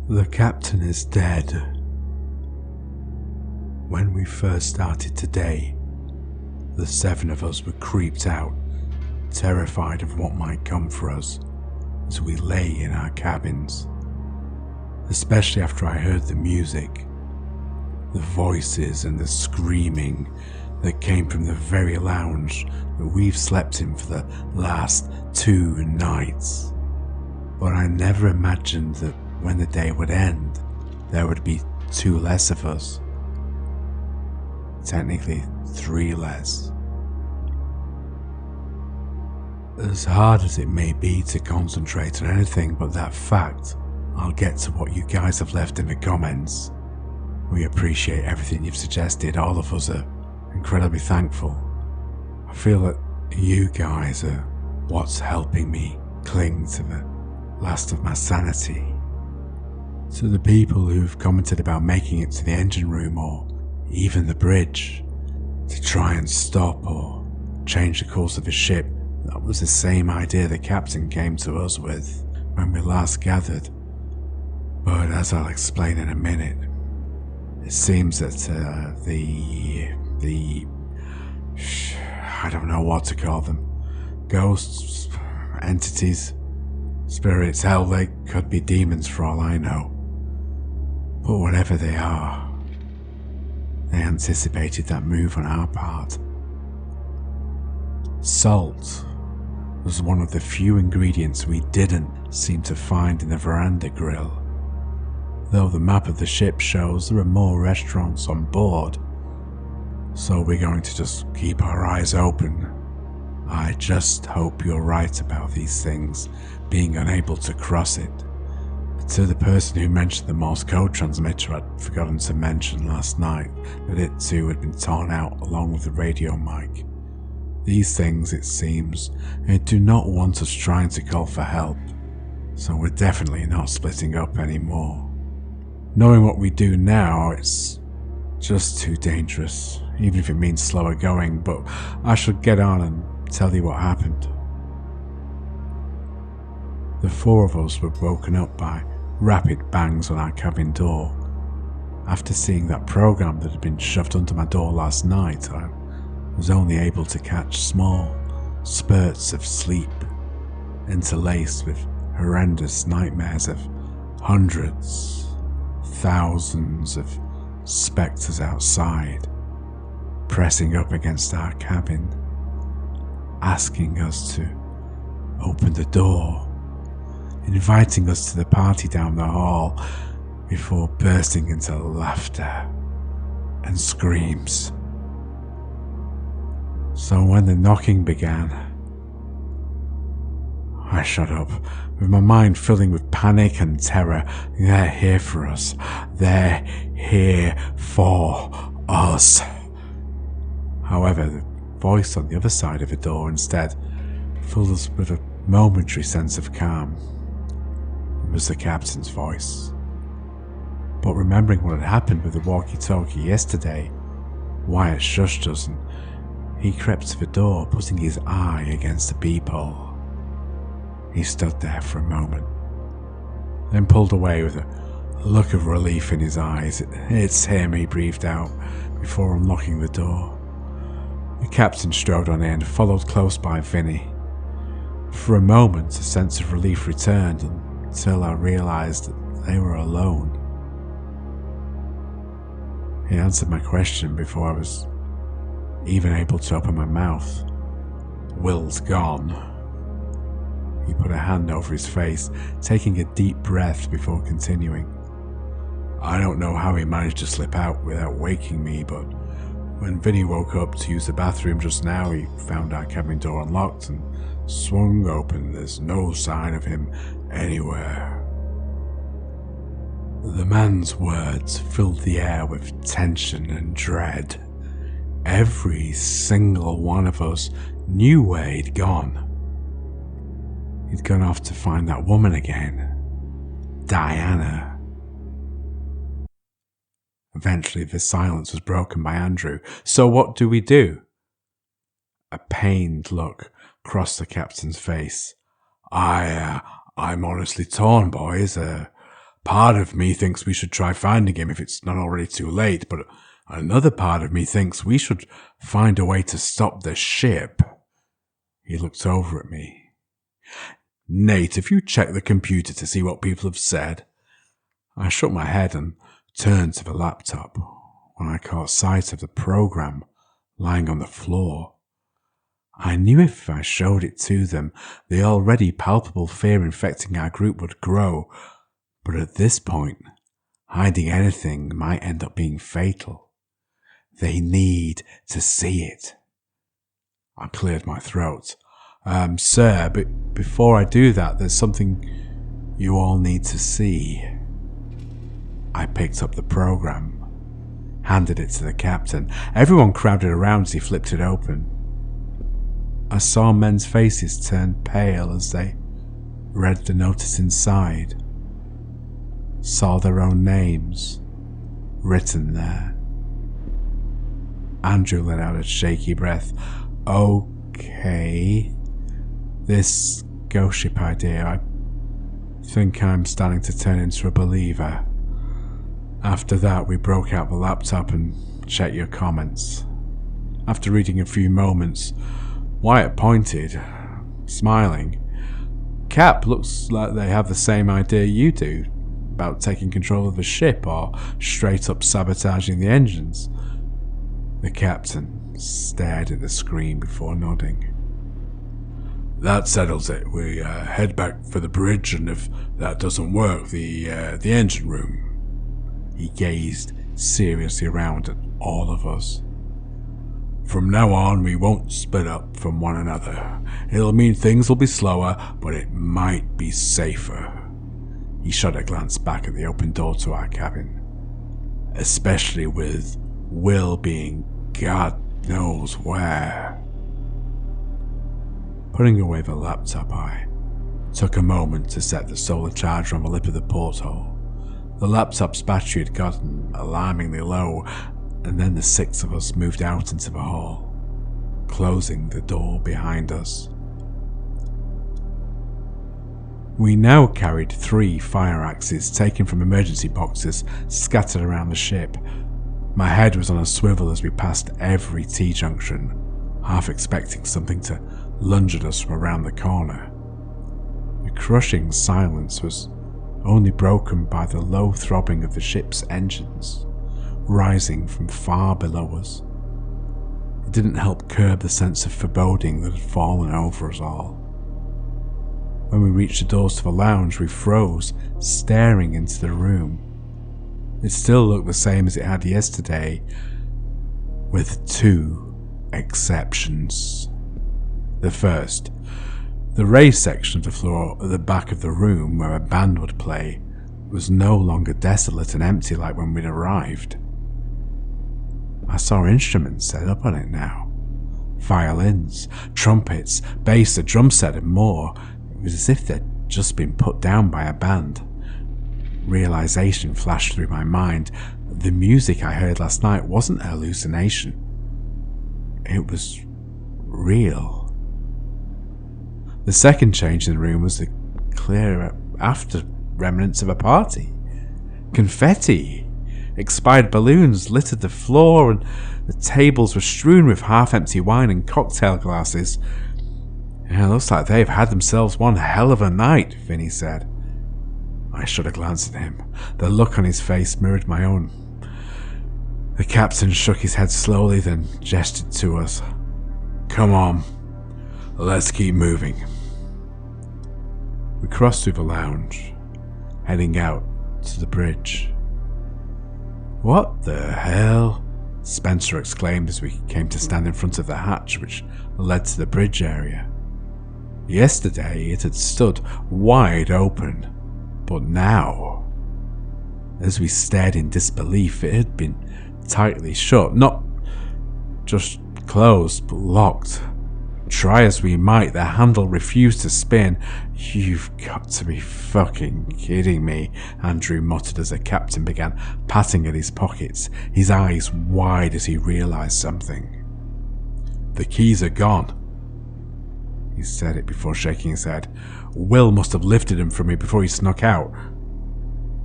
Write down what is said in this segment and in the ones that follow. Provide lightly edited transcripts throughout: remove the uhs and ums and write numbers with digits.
The captain is dead. When we first started today, the 7 of us were creeped out, terrified of what might come for us as we lay in our cabins. Especially after I heard the music, the voices and the screaming that came from the very lounge that we've slept in for the last 2 nights. But I never imagined that when the day would end, there would be 2 less of us. Technically 3 less. As hard as it may be to concentrate on anything but that fact, I'll get to what you guys have left in the comments. We appreciate everything you've suggested. All of us are incredibly thankful. I feel that you guys are what's helping me cling to the last of my sanity. To the people who've commented about making it to the engine room or even the bridge to try and stop or change the course of the ship, that was the same idea the captain came to us with when we last gathered. But as I'll explain in a minute, it seems that I don't know what to call them. Ghosts, entities, spirits, hell, they could be demons for all I know. But whatever they are, they anticipated that move on our part. Salt was one of the few ingredients we didn't seem to find in the veranda grill. Though the map of the ship shows there are more restaurants on board, so we're going to just keep our eyes open. I just hope you're right about these things being unable to cross it. To the person who mentioned the Morse code transmitter, I'd forgotten to mention last night that it too had been torn out along with the radio mic. These things, it seems, do not want us trying to call for help, so we're definitely not splitting up anymore. Knowing what we do now, it's just too dangerous, even if it means slower going, but I shall get on and tell you what happened. The 4 of us were woken up by rapid bangs on our cabin door. After seeing that program that had been shoved under my door last night, I was only able to catch small spurts of sleep, interlaced with horrendous nightmares of hundreds, thousands of spectres outside, pressing up against our cabin, asking us to open the door, inviting us to the party down the hall, before bursting into laughter and screams. So when the knocking began, I shut up, with my mind filling with panic and terror. They're here for us. They're here for us. However, the voice on the other side of the door instead filled us with a momentary sense of calm. It was the captain's voice. But remembering what had happened with the walkie-talkie yesterday, Wyatt shushed us and he crept to the door, putting his eye against the peephole. He stood there for a moment, then pulled away with a look of relief in his eyes. It's him, he breathed out before unlocking the door. The captain strode on in, followed close by Vinny. For a moment, a sense of relief returned until I realized that they were alone. He answered my question before I was even able to open my mouth. Will's gone. He put a hand over his face, taking a deep breath before continuing. I don't know how he managed to slip out without waking me, but when Vinny woke up to use the bathroom just now, he found our cabin door unlocked and swung open. There's no sign of him anywhere. The man's words filled the air with tension and dread. Every single one of us knew where he'd gone. He'd gone off to find that woman again, Diana. Eventually the silence was broken by Andrew. So what do we do? A pained look crossed the captain's face. I'm honestly torn, boys. Part of me thinks we should try finding him if it's not already too late, but another part of me thinks we should find a way to stop the ship. He looked over at me. Nate, if you check the computer to see what people have said. I shook my head and turned to the laptop when I caught sight of the program lying on the floor. I knew if I showed it to them, the already palpable fear infecting our group would grow, but at this point, hiding anything might end up being fatal. They need to see it. I cleared my throat. Sir, but before I do that, there's something you all need to see. I picked up the program, handed it to the captain. Everyone crowded around as he flipped it open. I saw men's faces turn pale as they read the notice inside. Saw their own names written there. Andrew let out a shaky breath. Okay. This ghost ship idea, I think I'm starting to turn into a believer. After that, we broke out the laptop and checked your comments. After reading a few moments, Wyatt pointed, smiling. Cap, looks like they have the same idea you do, about taking control of the ship or straight up sabotaging the engines. The captain stared at the screen before nodding. That settles it. We head back for the bridge, and if that doesn't work, the engine room. He gazed seriously around at all of us. From now on, we won't split up from one another. It'll mean things will be slower, but it might be safer. He shot a glance back at the open door to our cabin. Especially with Will being God knows where. Putting away the laptop, I took a moment to set the solar charger on the lip of the porthole. The laptop's battery had gotten alarmingly low, and then the six of us moved out into the hall, closing the door behind us. We now carried 3 fire axes taken from emergency boxes scattered around the ship. My head was on a swivel as we passed every T-junction, half expecting something to lunge at us from around the corner. The crushing silence was only broken by the low throbbing of the ship's engines, rising from far below us. It didn't help curb the sense of foreboding that had fallen over us all. When we reached the doors to the lounge, we froze, staring into the room. It still looked the same as it had yesterday, with 2 exceptions. The first, the raised section of the floor at the back of the room where a band would play was no longer desolate and empty like when we'd arrived. I saw instruments set up on it now. Violins, trumpets, bass, a drum set and more. It was as if they'd just been put down by a band. Realization flashed through my mind. The music I heard last night wasn't a hallucination. It was real. The second change in the room was the clear after remnants of a party. Confetti, expired balloons littered the floor, and the tables were strewn with half-empty wine and cocktail glasses. It looks like they've had themselves one hell of a night, Vinny said. I shot a glance at him. The look on his face mirrored my own. The captain shook his head slowly, then gestured to us. Come on, let's keep moving. We crossed through the lounge, heading out to the bridge. What the hell? Spencer exclaimed as we came to stand in front of the hatch which led to the bridge area. Yesterday it had stood wide open, but now, as we stared in disbelief, it had been tightly shut, not just closed, but locked. Try as we might, the handle refused to spin. You've got to be fucking kidding me, Andrew muttered as the captain began patting at his pockets, his eyes wide as he realized something. The keys are gone. He said it before shaking his head. Will must have lifted them from me before he snuck out.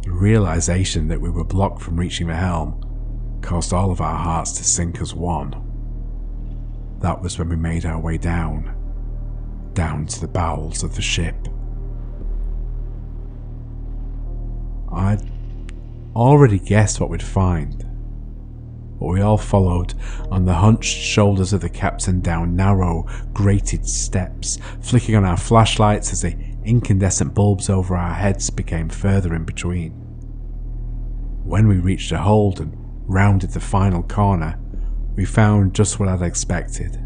The realization that we were blocked from reaching the helm caused all of our hearts to sink as one. That was when we made our way down to the bowels of the ship. I'd already guessed what we'd find, but we all followed on the hunched shoulders of the captain down narrow, grated steps, flicking on our flashlights as the incandescent bulbs over our heads became further in between. When we reached the hold and rounded the final corner, we found just what I'd expected.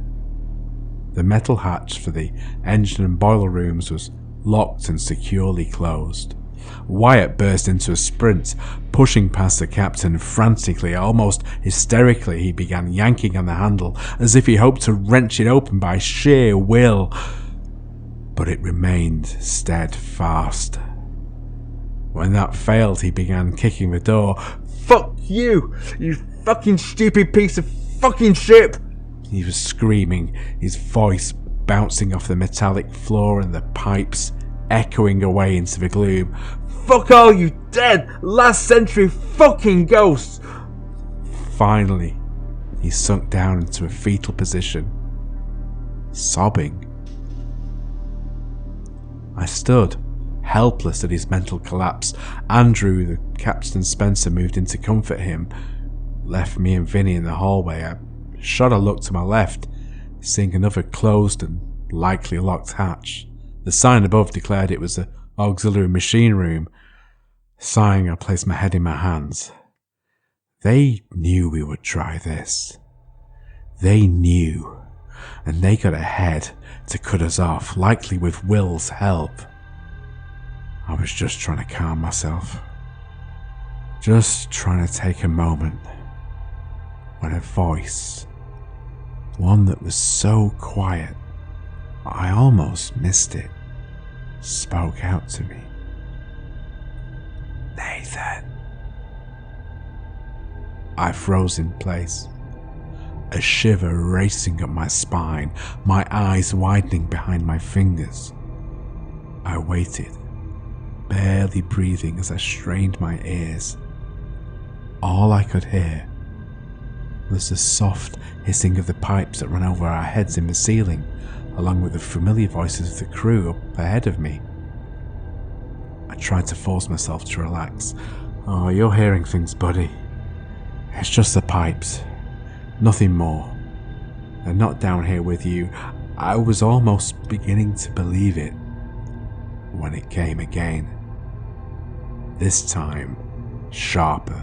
The metal hatch for the engine and boiler rooms was locked and securely closed. Wyatt burst into a sprint, pushing past the captain frantically, almost hysterically. He began yanking on the handle as if he hoped to wrench it open by sheer will, but it remained steadfast. When that failed, he began kicking the door. "Fuck you, you fucking stupid piece of fucking ship!" He was screaming, his voice bouncing off the metallic floor and the pipes echoing away into the gloom. "Fuck all you dead, last century fucking ghosts!" Finally, he sunk down into a fetal position, sobbing. I stood, helpless at his mental collapse. Andrew, the Captain Spencer, moved in to comfort him, left me and Vinny in the hallway. I shot a look to my left, seeing another closed and likely locked hatch. The sign above declared it was the auxiliary machine room. Sighing, I placed my head in my hands. They knew we would try this. They knew, and they got ahead to cut us off, likely with Will's help. I was just trying to calm myself. Just trying to take a moment when a voice, one that was so quiet I almost missed it, spoke out to me. "Nathan." I froze in place, a shiver racing up my spine, my eyes widening behind my fingers. I waited, barely breathing as I strained my ears. All I could hear was the soft hissing of the pipes that ran over our heads in the ceiling, along with the familiar voices of the crew up ahead of me. I tried to force myself to relax. "Oh, you're hearing things, buddy. It's just the pipes. Nothing more. They're not down here with you." I was almost beginning to believe it when it came again. This time, sharper,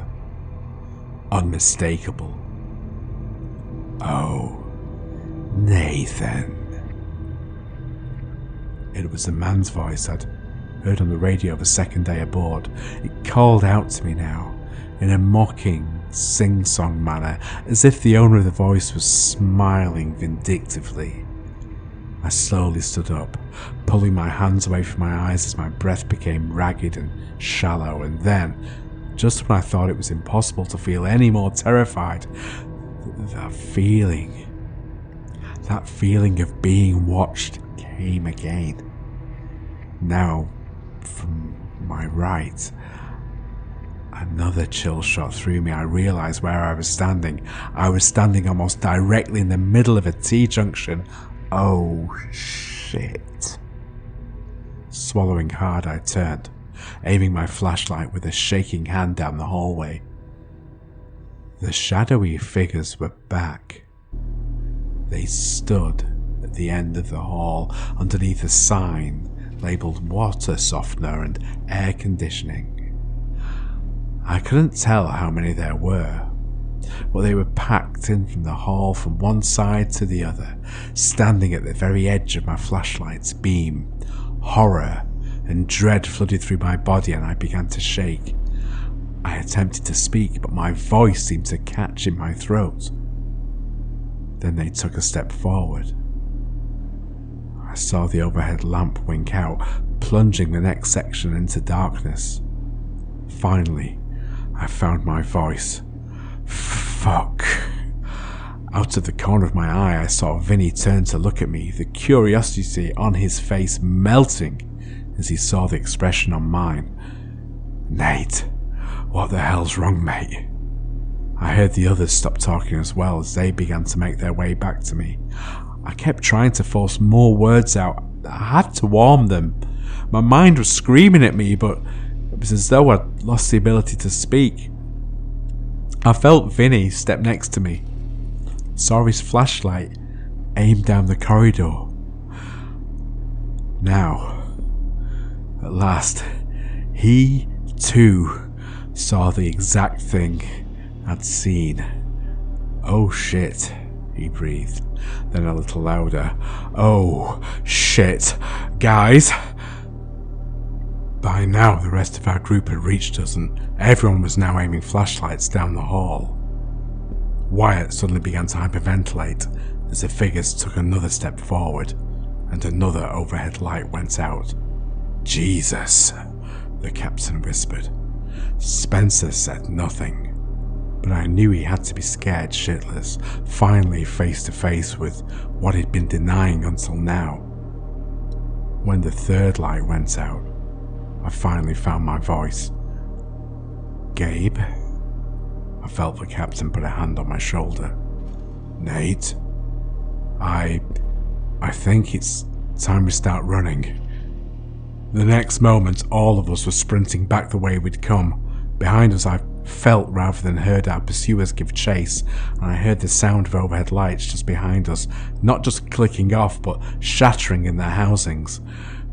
unmistakable. "Oh, Nathan." It was a man's voice I'd heard on the radio the second day aboard. It called out to me now, in a mocking, sing-song manner, as if the owner of the voice was smiling vindictively. I slowly stood up, pulling my hands away from my eyes as my breath became ragged and shallow, and then, just when I thought it was impossible to feel any more terrified, that feeling of being watched came again. Now, from my right, another chill shot through me. I realized where I was standing. I was standing almost directly in the middle of a T-junction. Oh, shit. Swallowing hard, I turned, aiming my flashlight with a shaking hand down the hallway. The shadowy figures were back. They stood at the end of the hall, underneath a sign labelled water softener and air conditioning. I couldn't tell how many there were, but they were packed in from the hall from one side to the other, standing at the very edge of my flashlight's beam. Horror and dread flooded through my body and I began to shake. I attempted to speak, but my voice seemed to catch in my throat. Then they took a step forward. I saw the overhead lamp wink out, plunging the next section into darkness. Finally, I found my voice. Fuck. Out of the corner of my eye, I saw Vinny turn to look at me, the curiosity on his face melting as he saw the expression on mine. Nate, what the hell's wrong, mate? I heard the others stop talking as well as they began to make their way back to me. I kept trying to force more words out. I had to warn them. My mind was screaming at me, but it was as though I'd lost the ability to speak. I felt Vinny step next to me, saw his flashlight aimed down the corridor. Now, at last, he too saw the exact thing I'd seen. "Oh shit," he breathed, then a little louder. "Oh shit, guys." By now, the rest of our group had reached us, and everyone was now aiming flashlights down the hall. Wyatt suddenly began to hyperventilate as the figures took another step forward, and another overhead light went out. "Jesus," the captain whispered. Spencer said nothing, but I knew he had to be scared shitless, finally face to face with what he'd been denying until now. When the third light went out, I finally found my voice. "Gabe?" I felt the captain put a hand on my shoulder. "Nate? I think it's time we start running." The next moment, all of us were sprinting back the way we'd come. Behind us, I felt rather than heard our pursuers give chase, and I heard the sound of overhead lights just behind us, not just clicking off, but shattering in their housings.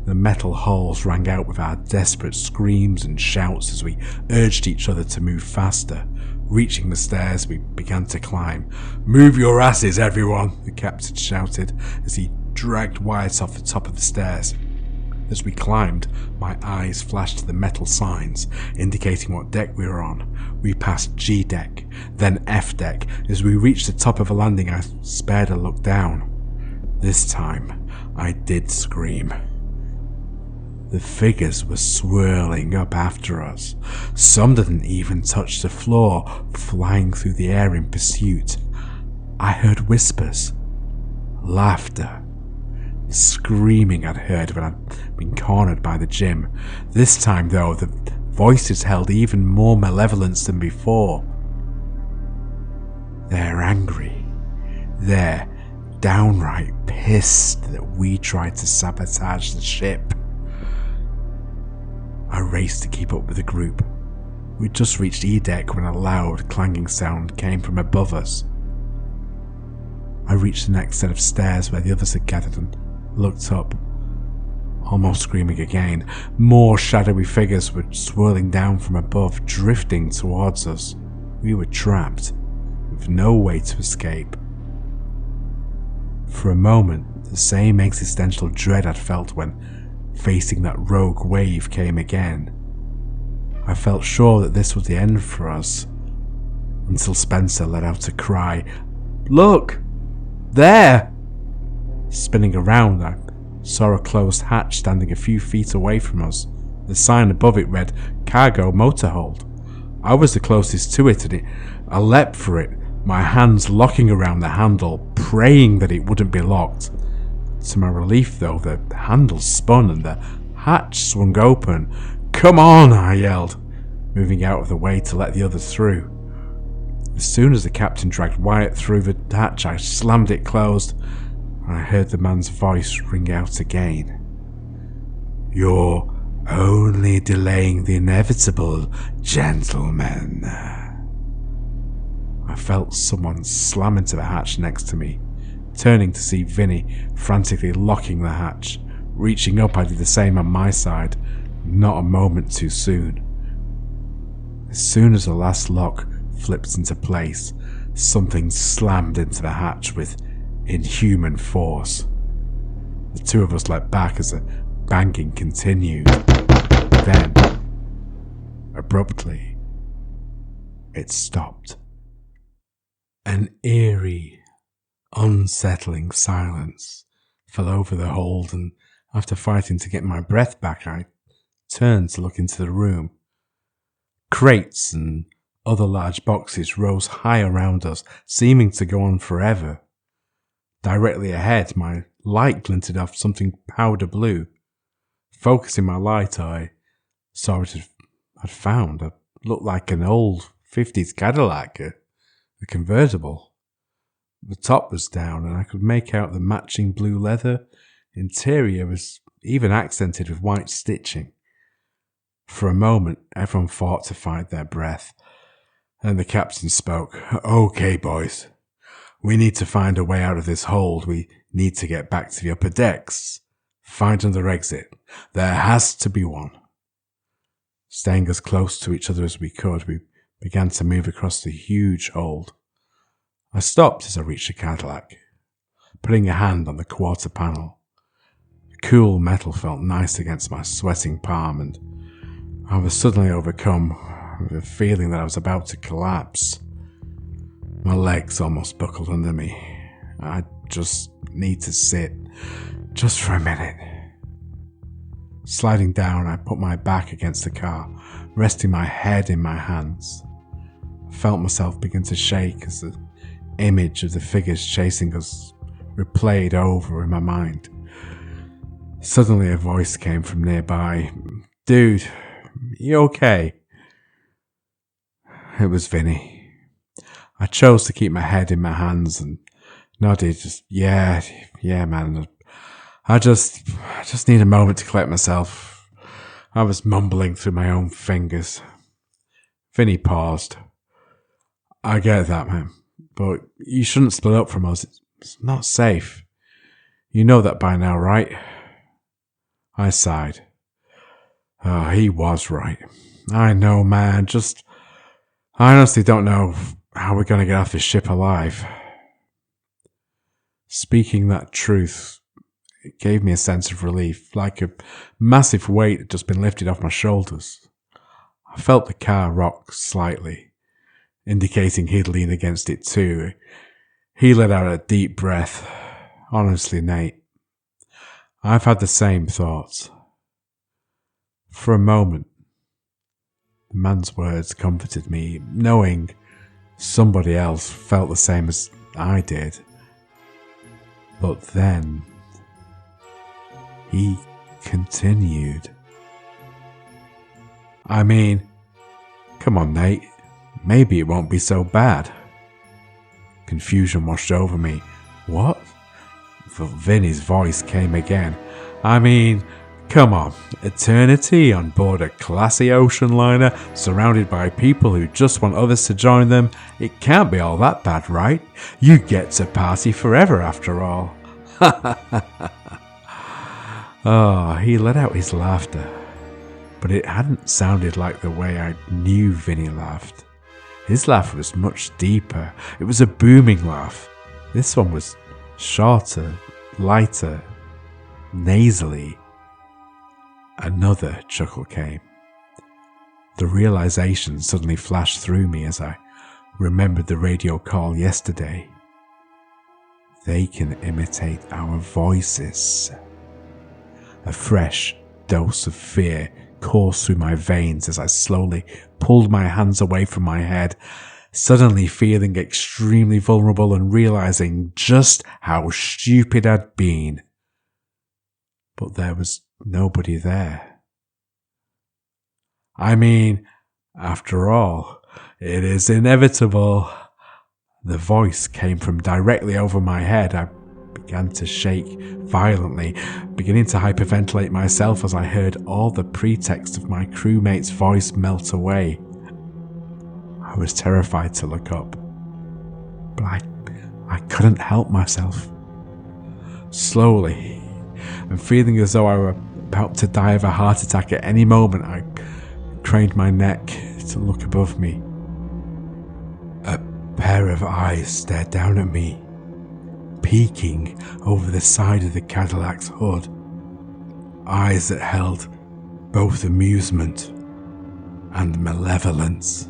The metal halls rang out with our desperate screams and shouts as we urged each other to move faster. Reaching the stairs, we began to climb. "Move your asses, everyone," the captain shouted as he dragged Wyatt off the top of the stairs. As we climbed, my eyes flashed to the metal signs indicating what deck we were on. We passed G deck, then F deck. As we reached the top of a landing, I spared a look down. This time, I did scream. The figures were swirling up after us. Some didn't even touch the floor, flying through the air in pursuit. I heard whispers, laughter, screaming I'd heard when I'd been cornered by the gym. This time, though, the voices held even more malevolence than before. They're angry. They're downright pissed that we tried to sabotage the ship. I raced to keep up with the group. We'd just reached E-deck when a loud, clanging sound came from above us. I reached the next set of stairs where the others had gathered and looked up, almost screaming again. More shadowy figures were swirling down from above, drifting towards us. We were trapped, with no way to escape. For a moment, the same existential dread I'd felt when facing that rogue wave came again. I felt sure that this was the end for us, until Spencer let out a cry. "Look! There!" Spinning around, I saw a closed hatch standing a few feet away from us. The sign above it read, "Cargo Motorhold." I was the closest to it, and I leapt for it, my hands locking around the handle, praying that it wouldn't be locked. To my relief, though, the handle spun and the hatch swung open. "Come on," I yelled, moving out of the way to let the others through. As soon as the captain dragged Wyatt through the hatch, I slammed it closed, and I heard the man's voice ring out again. "You're only delaying the inevitable, gentlemen." I felt someone slam into the hatch next to me. Turning to see Vinny frantically locking the hatch. Reaching up, I did the same on my side, not a moment too soon. As soon as the last lock flipped into place, something slammed into the hatch with inhuman force. The two of us leapt back as the banging continued. Then, abruptly, it stopped. An eerie, unsettling silence fell over the hold, and after fighting to get my breath back, I turned to look into the room. Crates and other large boxes rose high around us, seeming to go on forever. Directly ahead, my light glinted off something powder blue. Focusing my light, I saw it I'd found looked like an old 50s Cadillac, a convertible. The top was down and I could make out the matching blue leather. Interior was even accented with white stitching. For a moment, everyone fought to find their breath. Then the captain spoke. "Okay, boys. We need to find a way out of this hold. We need to get back to the upper decks. Find another exit. There has to be one." Staying as close to each other as we could, we began to move across the huge hold. I stopped as I reached the Cadillac, putting a hand on the quarter panel. The cool metal felt nice against my sweating palm, and I was suddenly overcome with a feeling that I was about to collapse. My legs almost buckled under me. I just need to sit, just for a minute. Sliding down, I put my back against the car, resting my head in my hands. I felt myself begin to shake as the image of the figures chasing us replayed over in my mind. Suddenly a voice came from nearby. "Dude, you okay?" It was Vinny. I chose to keep my head in my hands and nodded, yeah, man. I just need a moment to collect myself. I was mumbling through my own fingers. Vinny paused. "I get that, man, but you shouldn't split up from us. It's not safe. You know that by now, right?" I sighed. Oh, he was right. I know, man. I honestly don't know how we're going to get off this ship alive. Speaking that truth, it gave me a sense of relief, like a massive weight had just been lifted off my shoulders. I felt the car rock slightly, indicating he'd lean against it too. He let out a deep breath. Honestly, Nate, I've had the same thoughts. For a moment, the man's words comforted me, knowing somebody else felt the same as I did. But then, he continued. "I mean, come on, Nate. Maybe it won't be so bad." Confusion washed over me. "What?" Vinny's voice came again. "I mean, come on, eternity on board a classy ocean liner, surrounded by people who just want others to join them. It can't be all that bad, right? You get to party forever after all." Oh, he let out his laughter, but it hadn't sounded like the way I knew Vinny laughed. His laugh was much deeper. It was a booming laugh. This one was shorter, lighter, nasally. Another chuckle came. The realization suddenly flashed through me as I remembered the radio call yesterday. They can imitate our voices. A fresh dose of fear coursed through my veins as I slowly pulled my hands away from my head, suddenly feeling extremely vulnerable and realizing just how stupid I'd been. But there was nobody there. I mean, after all, it is inevitable. The voice came from directly over my head. I began to shake violently, beginning to hyperventilate myself as I heard all the pretext of my crewmate's voice melt away. I was terrified to look up, but I couldn't help myself. Slowly, and feeling as though I were about to die of a heart attack at any moment, I craned my neck to look above me. A pair of eyes stared down at me, peeking over the side of the Cadillac's hood. Eyes that held both amusement and malevolence.